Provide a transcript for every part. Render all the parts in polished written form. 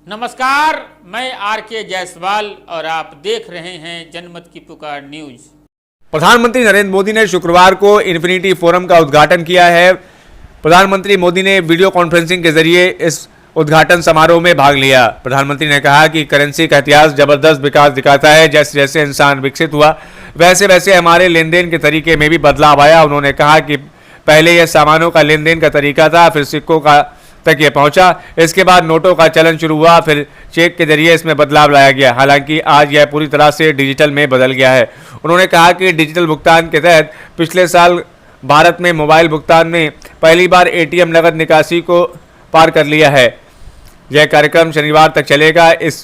नमस्कार, मैं आर के जायसवाल और आप देख रहे हैं जनमत की पुकार न्यूज। प्रधानमंत्री नरेंद्र मोदी ने शुक्रवार को इन्फिनिटी फोरम का उद्घाटन किया है। प्रधानमंत्री मोदी ने वीडियो कॉन्फ्रेंसिंग के जरिए इस उद्घाटन समारोह में भाग लिया। प्रधानमंत्री ने कहा कि करेंसी का इतिहास जबरदस्त विकास दिखाता है। जैसे जैसे इंसान विकसित हुआ वैसे वैसे हमारे लेन देन के तरीके में भी बदलाव आया। उन्होंने कहा कि पहले यह सामानों का लेन देन का तरीका था, फिर सिक्कों का तक ये पहुंचा, इसके बाद नोटों का चलन शुरू हुआ, फिर चेक के जरिए इसमें बदलाव लाया गया। हालांकि आज यह पूरी तरह से डिजिटल में बदल गया है। उन्होंने कहा कि डिजिटल भुगतान के तहत पिछले साल भारत में मोबाइल भुगतान में पहली बार एटीएम नगद निकासी को पार कर लिया है। यह कार्यक्रम शनिवार तक चलेगा। इस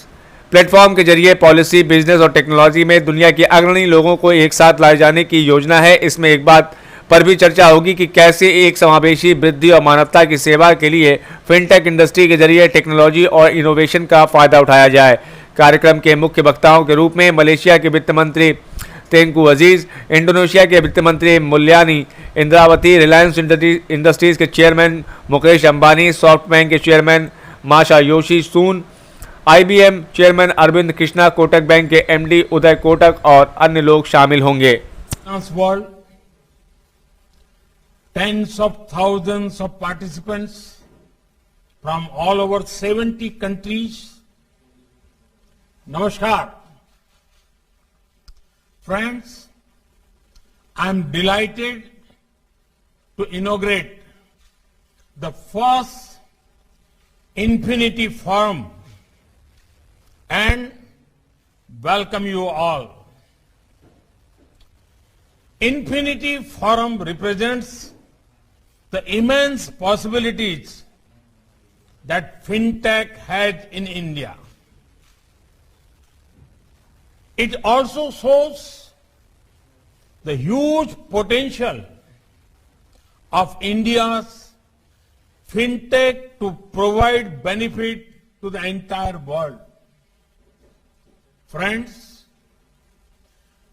प्लेटफॉर्म के जरिए पॉलिसी, बिजनेस और टेक्नोलॉजी में दुनिया के अग्रणी लोगों को एक साथ लाए जाने की योजना है। इसमें एक बात पर भी चर्चा होगी कि कैसे एक समावेशी वृद्धि और मानवता की सेवा के लिए फिनटेक इंडस्ट्री के जरिए टेक्नोलॉजी और इनोवेशन का फायदा उठाया जाए। कार्यक्रम के मुख्य वक्ताओं के रूप में मलेशिया के वित्त मंत्री तेंकु अजीज, इंडोनेशिया के वित्त मंत्री मुल्यानी इंद्रावती, रिलायंस इंडस्ट्रीज के चेयरमैन मुकेश अंबानी, सॉफ्टबैंक के chairman Masayoshi Son, IBM chairman Arvind Krishna, Kotak bank के MD उदय कोटक और अन्य लोग शामिल होंगे। Tens of thousands of participants from all over 70 countries. Namaskar. Friends, I am delighted to inaugurate the first Infinity Forum and welcome you all. Infinity Forum represents the immense possibilities that fintech has in India. It also shows the huge potential of India's fintech to provide benefit to the entire world. Friends,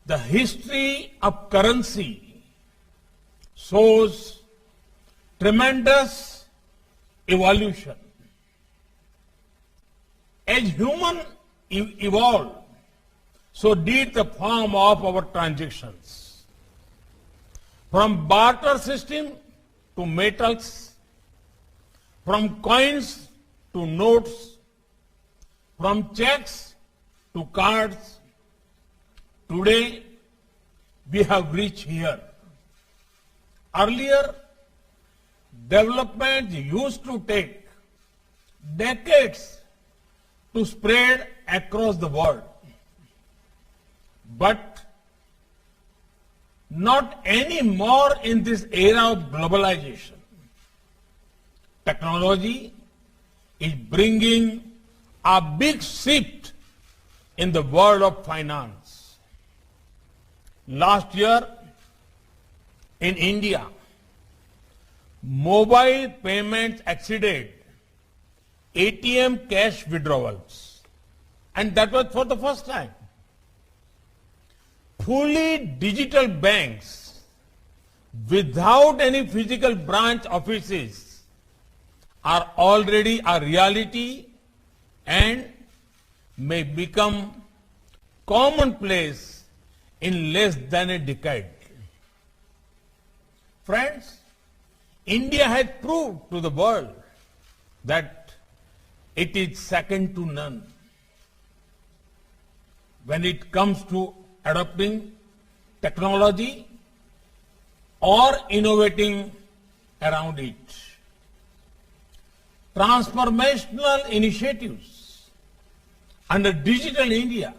the history of currency shows tremendous evolution. As human evolved, so did the form of our transactions. From barter system to metals, from coins to notes, from checks to cards, today we have reached here. Earlier, development used to take decades to spread across the world. But not anymore in this era of globalization. Technology is bringing a big shift in the world of finance. Last year in India, mobile payments exceeded ATM cash withdrawals, and that was for the first time. Fully digital banks without any physical branch offices are already a reality and may become commonplace in less than a decade. Friends, India has proved to the world that it is second to none when it comes to adopting technology or innovating around it. Transformational initiatives under Digital India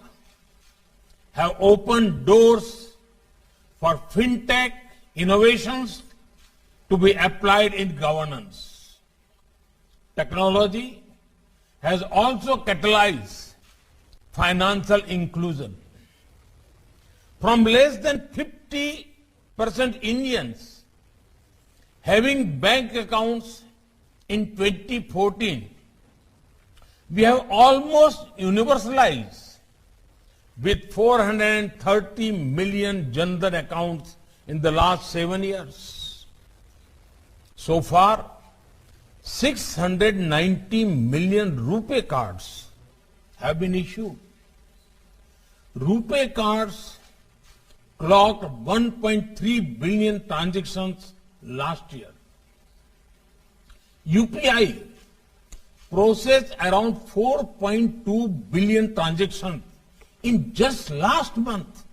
have opened doors for fintech innovations to be applied in governance. Technology has also catalyzed financial inclusion. From less than 50% Indians having bank accounts in 2014, we have almost universalized with 430 million Jan Dhan accounts in the last 7 years. So far, 690 million RuPay cards have been issued. RuPay cards clocked 1.3 billion transactions last year. UPI processed around 4.2 billion transactions in just last month.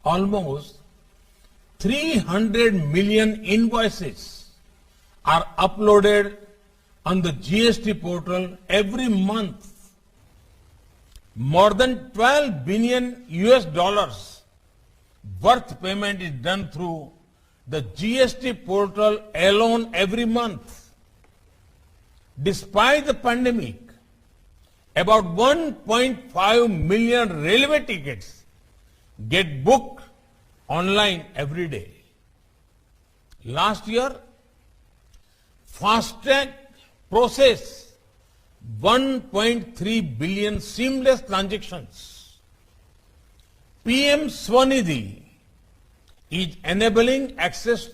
Almost 300 million invoices are uploaded on the GST portal every month. More than 12 billion US dollars worth payment is done through the GST portal alone every month. Despite the pandemic, about 1.5 million railway tickets get booked online every day. Last year, FASTag processed 1.3 billion seamless transactions. PM Swanidhi is enabling access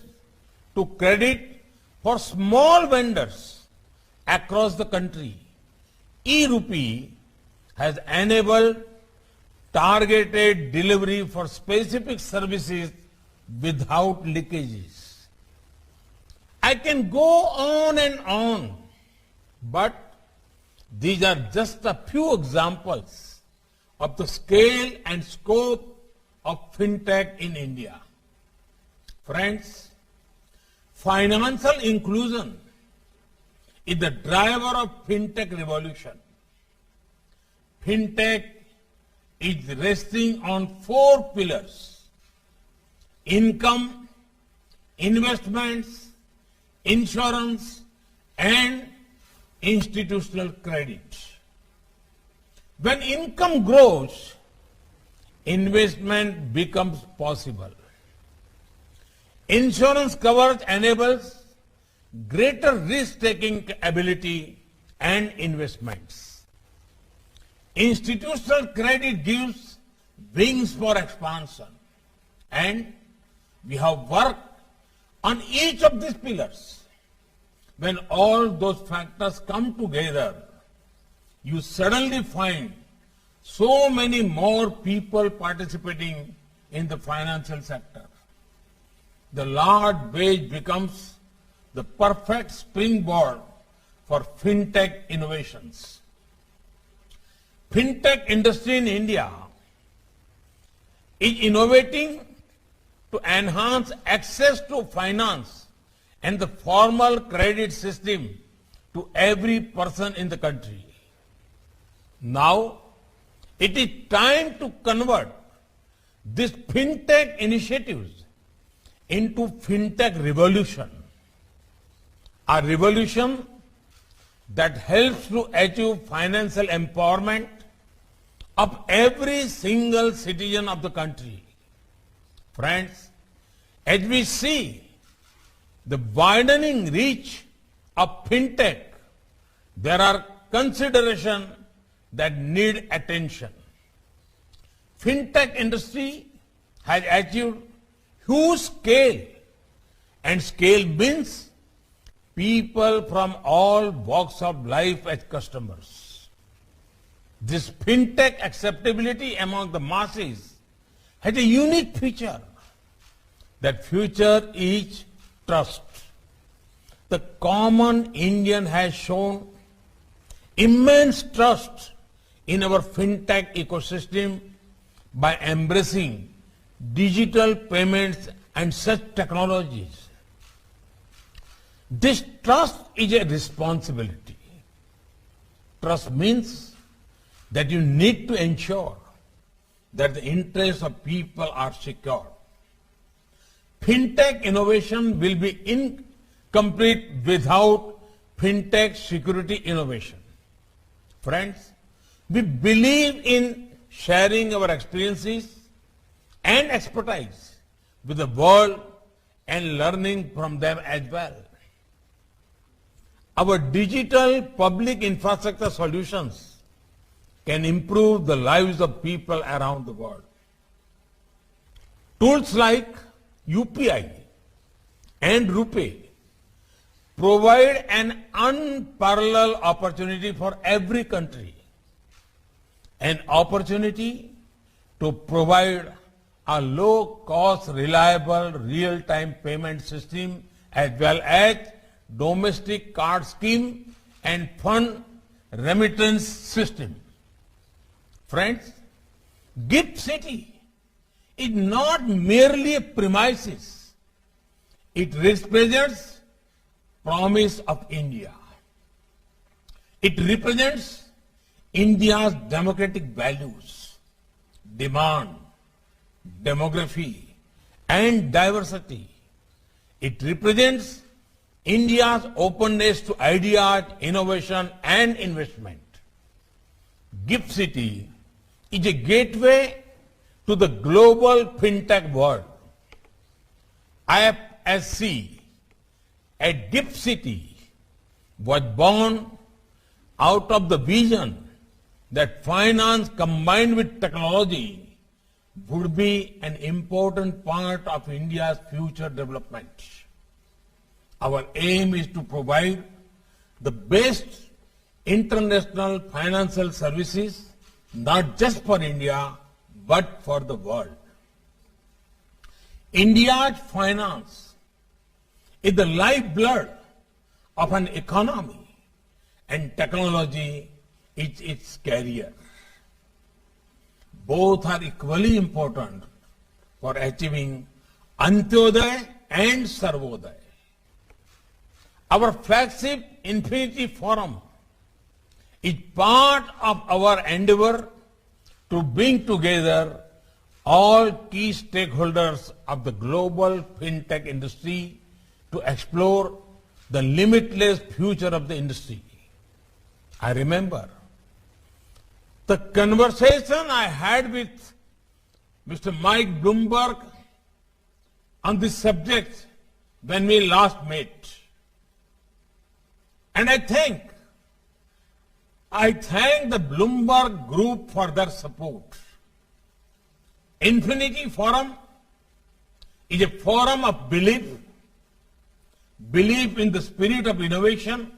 to credit for small vendors across the country. E-Rupee has enabled targeted delivery for specific services without leakages. I can go on and on, but these are just a few examples of the scale and scope of fintech in India. Friends, financial inclusion is the driver of fintech revolution. Fintech is resting on 4 pillars: income, investments, insurance, and institutional credit. When income grows, investment becomes possible. Insurance coverage enables greater risk-taking ability and investments. Institutional credit gives wings for expansion. And we have worked on each of these pillars. When all those factors come together, you suddenly find so many more people participating in the financial sector. The large base becomes the perfect springboard for fintech innovations. Fintech industry in India is innovating to enhance access to finance and the formal credit system to every person in the country. Now, it is time to convert these fintech initiatives into fintech revolution. A revolution that helps to achieve financial empowerment of every single citizen of the country. Friends, as we see the widening reach of fintech, there are considerations that need attention. Fintech industry has achieved huge scale, and scale means people from all walks of life as customers. This fintech acceptability among the masses has a unique feature. That feature is trust. The common Indian has shown immense trust in our fintech ecosystem by embracing digital payments and such technologies. This trust is a responsibility. Trust means that you need to ensure that the interests of people are secure. Fintech innovation will be incomplete without fintech security innovation. Friends, we believe in sharing our experiences and expertise with the world and learning from them as well. Our digital public infrastructure solutions can improve the lives of people around the world. Tools like UPI and RuPay provide an unparalleled opportunity for every country. An opportunity to provide a low-cost, reliable, real-time payment system as well as domestic card scheme and fund remittance system. Friends, GIFT City is not merely a premises. It represents promise of India. It represents India's democratic values, demand, demography, and diversity. It represents India's openness to ideas, innovation, and investment. GIFT City is a gateway to the global fintech world. IFSC at GIFT City was born out of the vision that finance combined with technology would be an important part of India's future development. Our aim is to provide the best international financial services, not just for India, but for the world. India's finance is the lifeblood of an economy, and technology is its carrier. Both are equally important for achieving Antyodaya and Sarvodaya. Our flagship Infinity Forum is part of our endeavor to bring together all key stakeholders of the global fintech industry to explore the limitless future of the industry. I remember the conversation I had with Mr. Mike Bloomberg on this subject when we last met. And I thank the Bloomberg Group for their support. Infinity Forum is a forum of belief in the spirit of innovation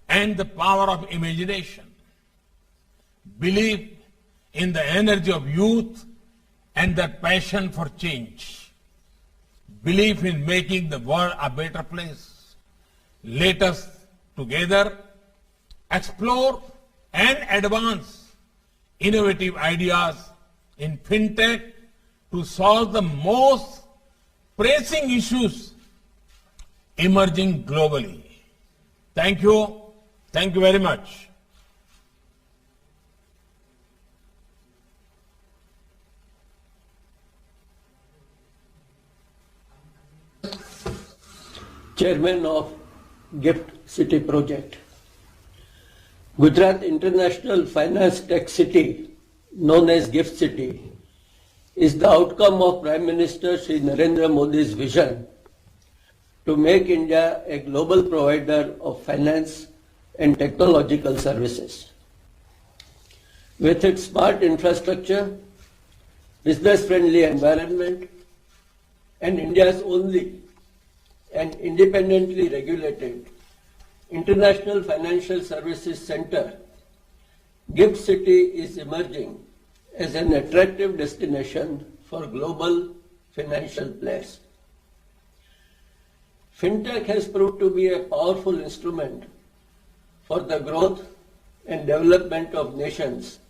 and the power of imagination, belief in the energy of youth and their passion for change, belief in making the world a better place. Let us together explore and advance innovative ideas in fintech to solve the most pressing issues emerging globally. Thank you. Thank you very much. Chairman of GIFT City project. Gujarat International Finance Tech City, known as GIFT City, is the outcome of Prime Minister Shri Narendra Modi's vision to make India a global provider of finance and technological services. With its smart infrastructure, business-friendly environment, and India's only and independently regulated International Financial Services Center, GIFT City is emerging as an attractive destination for global financial players. Fintech has proved to be a powerful instrument for the growth and development of nations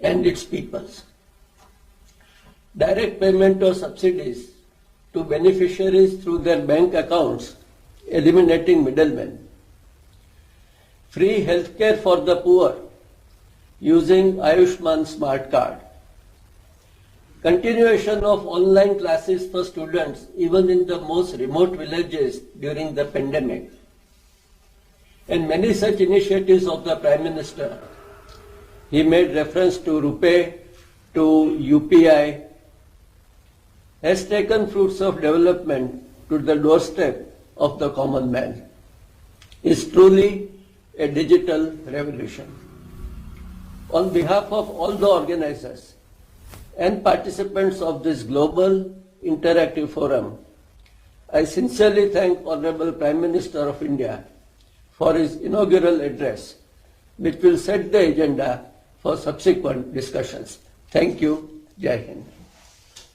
and its peoples. Direct payment of subsidies to beneficiaries through their bank accounts, eliminating middlemen. Free healthcare for the poor using Ayushman Smart Card. Continuation of online classes for students even in the most remote villages during the pandemic. And many such initiatives of the Prime Minister. He made reference to RuPay, to UPI, has taken fruits of development to the doorstep of the common man. Is truly a digital revolution. On behalf of all the organizers and participants of this global interactive forum, I sincerely thank Honorable Prime Minister of India for his inaugural address, which will set the agenda for subsequent discussions. Thank you. Jai Hind.